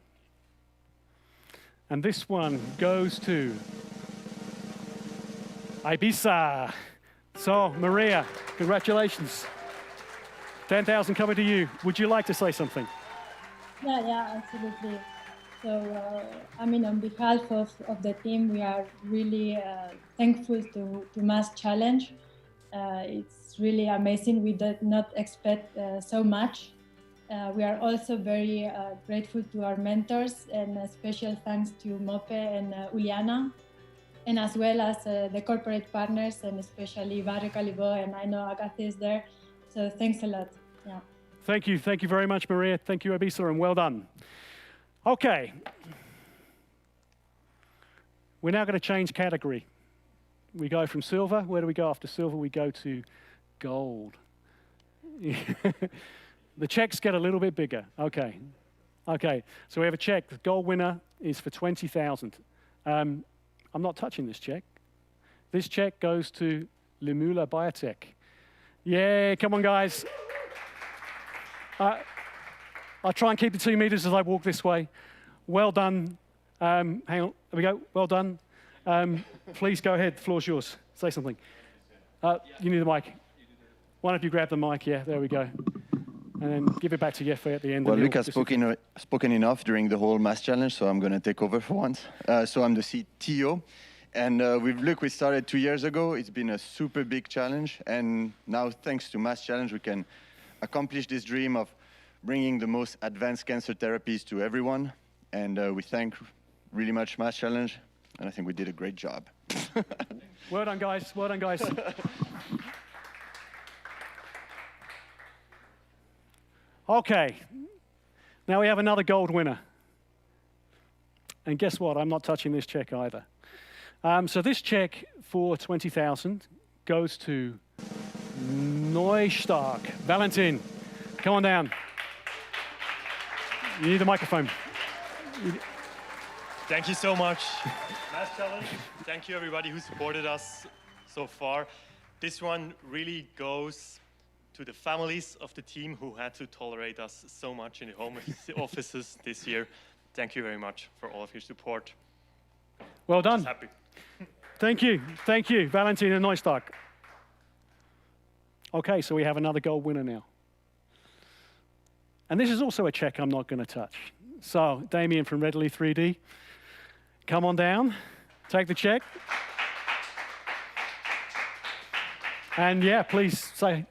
And this one goes to Ibiza. So, Maria, congratulations. 10,000 coming to you. Would you like to say something? Yeah, absolutely. So, I mean, on behalf of the team, we are really thankful to MassChallenge. It's really amazing. We did not expect so much. We are also very grateful to our mentors, and a special thanks to Mope and Uliana, and as well as the corporate partners, and especially Barrio Calibó, and I know Agatha is there. So thanks a lot. Yeah. Thank you very much, Maria. Thank you, Ibiza, and well done. Okay. We're now going to change category. We go from silver. Where do we go after silver? We go to gold. The checks get a little bit bigger. Okay. So we have a check. The gold winner is for 20,000. I'm not touching this check. This check goes to Limula Biotech. Yay, come on, guys. I'll try and keep the 2 meters as I walk this way. Well done. Hang on, there we go. Well done. Please go ahead. The floor's yours. Say something. You need the mic. One of you grab the mic. Yeah, there we go. And then give it back to Jeppe at the end. Well, Luc has spoken enough during the whole MassChallenge, so I'm going to take over for once. So I'm the CTO. And with Luc, we started 2 years ago. It's been a super big challenge. And now, thanks to MassChallenge, we can accomplish this dream of bringing the most advanced cancer therapies to everyone. And we thank really much MassChallenge. And I think we did a great job. Well done, guys. Well done, guys. Okay. Now we have another gold winner. And guess what? I'm not touching this check either. So this check for 20,000 goes to Neustark. Valentin, come on down. You need the microphone. Thank you so much, MassChallenge. Thank you, everybody who supported us so far. This one really goes to the families of the team who had to tolerate us so much in the home offices this year. Thank you very much for all of your support. Well done. Just happy. Thank you, Valentin and Neustark. Okay, so we have another gold winner now. And this is also a check I'm not going to touch. So, Damien from Readily 3D, come on down, take the check. And yeah, please say.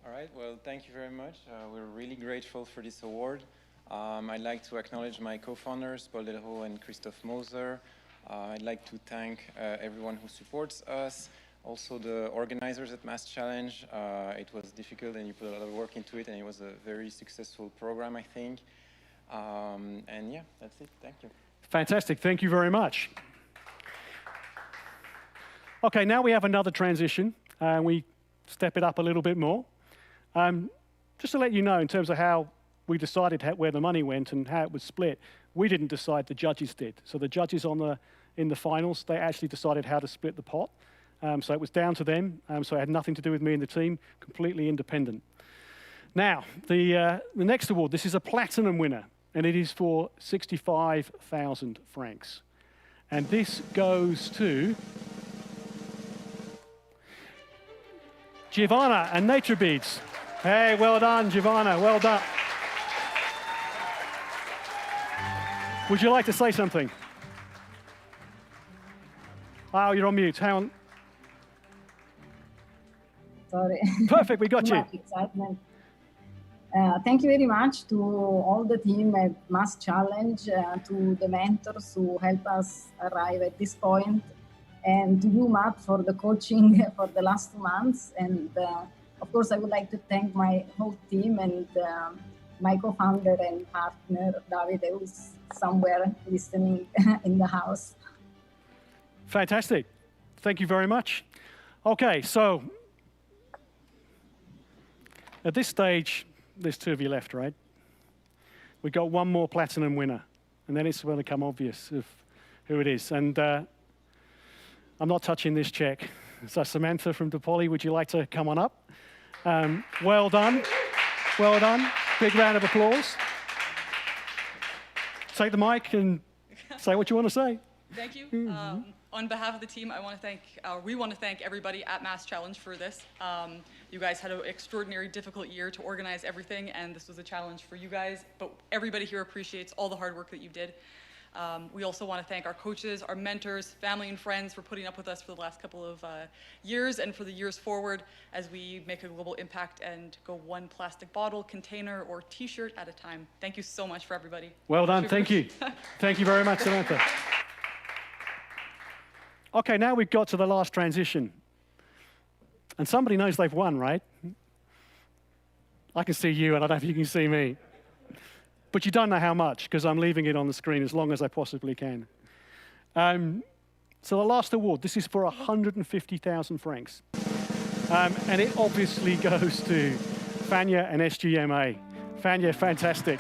All right, well, thank you very much. We're really grateful for this award. I'd like to acknowledge my co-founders, Paul Delho and Christophe Moser. I'd like to thank everyone who supports us, also the organizers at MassChallenge. It was difficult and you put a lot of work into it, and it was a very successful program, I think. And yeah, that's it. Thank you. Fantastic. Thank you very much. Okay, now we have another transition, and we step it up a little bit more. Just to let you know, in terms of how we decided where the money went and how it was split, we didn't decide, the judges did. So the judges in the finals, they actually decided how to split the pot. So it was down to them. So it had nothing to do with me and the team, completely independent. Now, the next award, this is a platinum winner, and it is for 65,000 francs. And this goes to Giovanna and NATURBEADS. Hey, well done, Giovanna, well done. Would you like to say something? Oh, you're on mute. Hang on. Sorry. Perfect, we got you. Excitement. Thank you very much to all the team at MassChallenge, to the mentors who help us arrive at this point, and to you, Matt, for the coaching for the last 2 months. And of course, I would like to thank my whole team and my co-founder and partner, David, who's somewhere listening in the house. Fantastic. Thank you very much. Okay, so at this stage, there's 2 of you left, right? We've got one more platinum winner, and then it's going to become obvious of who it is. And I'm not touching this check. So Samantha from DePoly, would you like to come on up? Well done. Well done. Big round of applause. Take the mic and Say what you want to say. Thank you. On behalf of the team, we want to thank everybody at MassChallenge for this. You guys had an extraordinary, difficult year to organize everything, and this was a challenge for you guys, but everybody here appreciates all the hard work that you did. We also want to thank our coaches, our mentors, family and friends for putting up with us for the last couple of years and for the years forward as we make a global impact and go one plastic bottle, container, or t-shirt at a time. Thank you so much for everybody. Well done, thank you. Thank you very much, Samantha. Okay, now we've got to the last transition. And somebody knows they've won, right? I can see you, and I don't know if you can see me. But you don't know how much, because I'm leaving it on the screen as long as I possibly can. So the last award, this is for 150,000 francs. And it obviously goes to Fania and SGMA. Fania, fantastic.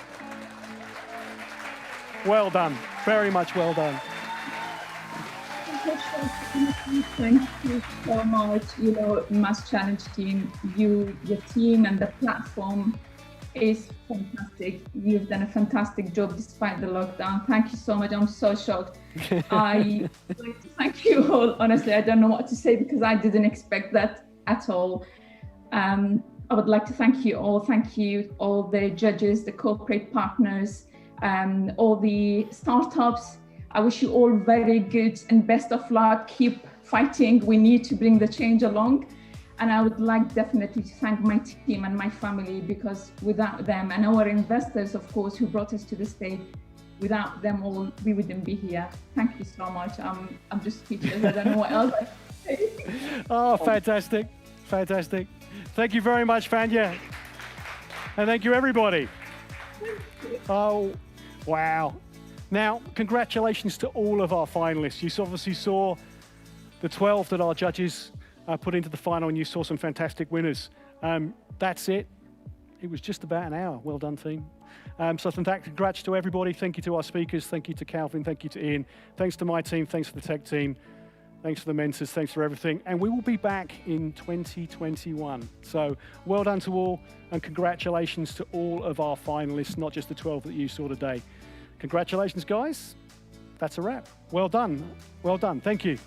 Well done, very much well done. Thank you so much. You know, MassChallenge team, your team and the platform is fantastic. You've done a fantastic job despite the lockdown. Thank you so much. I'm so shocked. I would like to thank you all. Honestly, I don't know what to say because I didn't expect that at all. I would like to thank you all. Thank you, all the judges, the corporate partners, all the startups. I wish you all very good and best of luck. Keep fighting. We need to bring the change along. And I would like definitely to thank my team and my family, because without them, and our investors, of course, who brought us to the stage, without them all, we wouldn't be here. Thank you so much. I'm just speechless. I don't know what else I can say. Oh, fantastic. Fantastic. Thank you very much, Fania. And thank you, everybody. Oh, wow. Now, congratulations to all of our finalists. You obviously saw the 12 that our judges put into the final, and you saw some fantastic winners. That's it. It was just about an hour. Well done, team. So congrats to everybody. Thank you to our speakers. Thank you to Calvin. Thank you to Ian. Thanks to my team. Thanks to the tech team. Thanks to the mentors. Thanks for everything. And we will be back in 2021. So well done to all, and congratulations to all of our finalists, not just the 12 that you saw today. Congratulations, guys. That's a wrap. Well done. Well done. Thank you.